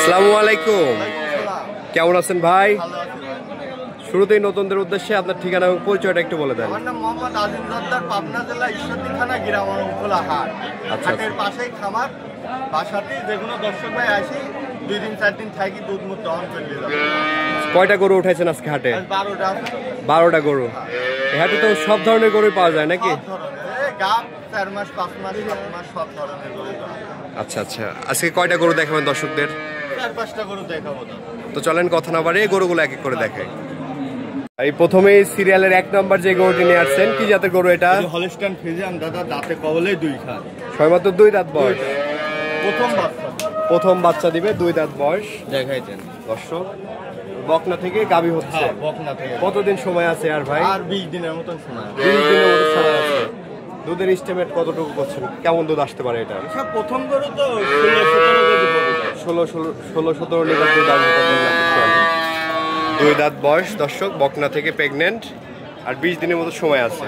আসসালামু আলাইকুম। কেমন আছেন ভাই? শুরুতেই নতুনদের উদ্দেশ্যে আপনার ঠিকানা এবং পরিচয়টা একটু বলে দেন। আমার নাম মোহাম্মদ আজিম জর্দার, পাবনা জেলা ঈশ্বরদী থানা গ্রামখোলা হাট। হাটের পাশেই খামার। বাসাতে যে কোনো দর্শক ভাই আসি 2 দিন 4 দিন থাকি দুধ মুখ দহন করে দিয়ে যাবে। কয়টা গরু উঠাইছেন আজকে হাটে? 12টা আছে। 12টা গরু। এই হাটে তো সব ধরনের গরুই পাওয়া যায় নাকি? সব ধরনের, গাব 4 মাস 5 মাস 7 মাস সব ধরনের গরু পাওয়া যায়। আচ্ছা আচ্ছা, আজকে কয়টা গরু দেখাবেন দর্শকদের? 4-5টা গরু দেখাবো। তো চলেন কথা না বাড়িয়ে গরুগুলো এক এক করে দেখাই। এই প্রথমেই সিরিয়ালের 1 নম্বর যে গরুটি নিয়ে আসছেন, কি জাতের গরু এটা? হলস্টাইন ফ্রিজিয়ান দাদা, দাঁতে কবলেই 2 খান। সবেমাত্র 2 দাঁত বয়স। প্রথম বাচ্চা দিবে 2 দাঁত বয়স। দেখাইতেন দর্শক, বকনা থেকে গাবি হচ্ছে। বকনা থেকে। কতদিন সময় আছে আর ভাই? আর 20 দিনের মতন সময়। 20 দিনের মতো সময় আছে। দুধের এস্টিমেট কতটুকু করছেন? কেমন দুধ আসতে পারে এটা? সব প্রথম গরু তো 16-17 কেজি পড়বে। 16-17 লিটার দুধ আসবে। 2 দাঁত বয়স দর্শক, বকনা থেকে প্রেগনেন্ট, আর 20 দিনের মতো সময় আছে।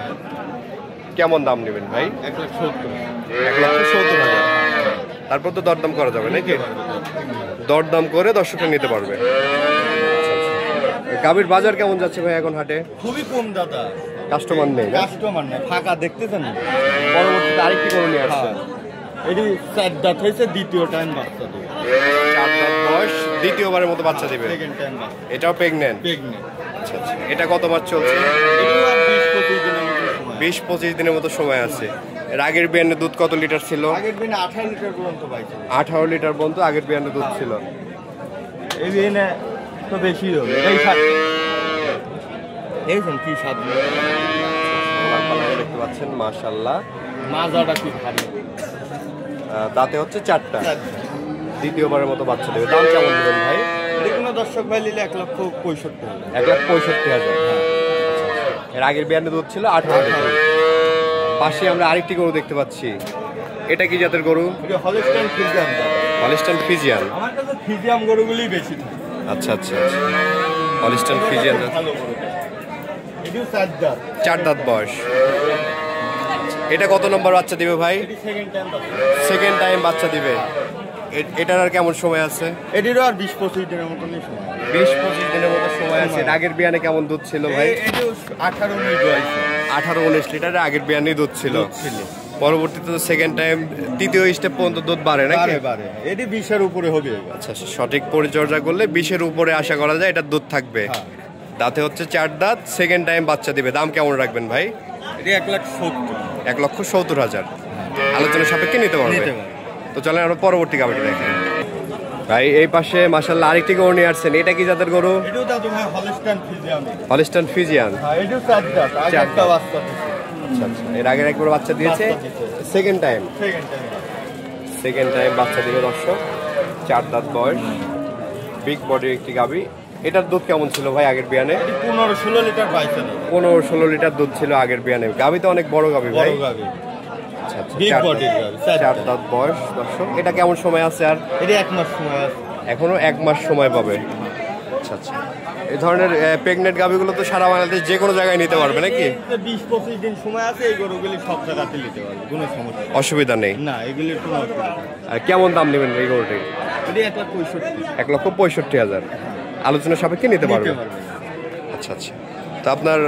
কেমন দাম নেবেন ভাই? 1,70,000। তারপর তো দরদাম করা যাবে নাকি? দরদাম করে দর্শকরা নিতে পারবে। গাভীর বাজার কেমন যাচ্ছে ভাই এখন হাটে? খুবই কম দাদা, কাস্টমার নেই। ফাঁকা দেখতেছেন। পরবর্তীতে আরেকটি গরু নিয়ে আসছে। এটি 4 দাঁত হয়েছে, দ্বিতীয় টাইম বাচ্চা দেবে। 4 দাঁত বয়স, দ্বিতীয়বারের মতো বাচ্চা দিবে। এটাও প্রেগনেন্ট। আচ্ছা আচ্ছা, এটা কত মাস চলছে? 20-25 দিনের মতো সময় আছে। এর আগের বিয়ানে দুধ কত লিটার ছিল? আগের বিয়ানে 18 লিটার পর্যন্ত পাইছে। 18 লিটার পর্যন্ত আগের বিয়ানে দুধ ছিল। এই বিয়ানে তো বেশি হবে। এই সাত কি সাত দেখতে পাচ্ছেন, মাশাআল্লাহ। মাজাটা কি ভারী। দাঁতে হচ্ছে 4টা। দ্বিতীয়বারের মতো বাচ্চা দেবে। দাম কেমন দেবেন ভাই? কোনো দর্শক ভাই নিলে 1,65,000। 1,65,000। এর আগের বিয়ানে দুধ ছিল 18 লিটার। পাশে আমরা আরেকটি গরু দেখতে পাচ্ছি। এটা কি জাতের গরু? Holstein Friesian. Holstein Friesian. আমার কাছে ফ্রিজিয়ান গরুগুলি বেশি। আচ্ছা আচ্ছা, হলস্টাইন ফ্রিজিয়ান। এটিও 4 দাঁত। 4 দাঁত বয়স। এটা কত নম্বর বাচ্চা দিবে ভাই? সেকেন্ড টাইম বাচ্চা দিবে। এটার আর কেমন সময় আছে? এটিরও আর 20-25 দিনের মতনই সময়। 20-25 দিনের মতো সময় আছে। আগের বিয়ানে কেমন দুধ ছিল ভাই? এটিও 18-19 লিটারের আগের বিয়ানে দুধ ছিল। পরবর্তীতে তো সেকেন্ড টাইম, তৃতীয় স্টেপ পর্যন্ত দুধ বাড়ে নাকি? এটি 20-এর উপরে হবে। আচ্ছা, সঠিক পরিচর্যা করলে 20-এর উপরে আশা করা যায় এটা দুধ থাকবে। দাঁতে হচ্ছে 4 দাঁত, সেকেন্ড টাইম বাচ্চা দিবে। দাম কেমন রাখবেন ভাই? এটি 1,70,000। 1,70,000। আলোচনার সাপেক্ষে নিতে পারবে। তো চলেন আমরা পরবর্তী গাভীটা দেখেন। ভাই এই পাশে মাশাআল্লাহ আরেকটি গরু নিয়ে আসছেন। এটা কি জাতের গরু? এটাও দাদু ভাই হলস্টাইন ফ্রিজিয়ান। Holstein Friesian. এটাও 4 দাঁত। আগে একটা বাচ্চা দিয়েছে। আচ্ছা আচ্ছা, এর আগের একবার বাচ্চা দিয়েছে। সেকেন্ড টাইম বাচ্চা দিবে দর্শক। 4 দাঁত বয়স, বিগ বডির একটি গাভী। এটার দুধ কেমন ছিল ভাই আগের বিয়ানে? 15-16 লিটার পাইছে। 15-16 লিটার দুধ ছিল আগের বিয়ানে। গাভী তো অনেক বড় গাভী ভাই। আচ্ছা আচ্ছা, 4 দাঁত বয়স দর্শক। এটা কেমন সময় আছে আর? এটা 1 মাস সময় আছে। এখনো 1 মাস সময় পাবে। আচ্ছা আচ্ছা, এই ধরনের প্রেগনেন্ট গাভীগুলো তো সারা বাংলাদেশ যে কোনো জায়গায় নিতে পারবে নাকি? 20-25 দিন সময় আছে। এই গরুগুলি সব জায়গাতে নিতে পারবে, কোনো সমস্যা অসুবিধা নেই। না, এগুলির কোনো অসুবিধা নেই। আর কেমন দাম নেবেন এই গরুটি? এটি 1,65,000। 1,65,000। আলোচনার সাপেক্ষে নিতে পারবে। আচ্ছা আচ্ছা, তো আপনার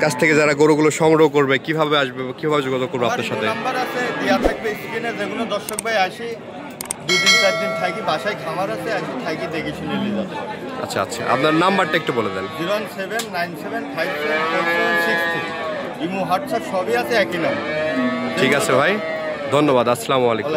কাছ থেকে যারা গরুগুলো সংগ্রহ করবে কিভাবে আসবে, কিভাবে যোগাযোগ করবে আপনার সাথে? নাম্বার আছে, দেয়া থাকবে স্ক্রিনে। যেগুলো দর্শক ভাই আসি 2 দিন 4 দিন থাকি, বাসায় খামার আছে, আসি থাকি দেখে শুনে নিয়ে যাবে। আচ্ছা আচ্ছা, আপনার নাম্বারটা একটু বলে দেন। 01797574763। ইমো হোয়াটসঅ্যাপ সবই আছে, একই নাম্বার। ঠিক আছে ভাই, ধন্যবাদ। আসসালামু আলাইকুম।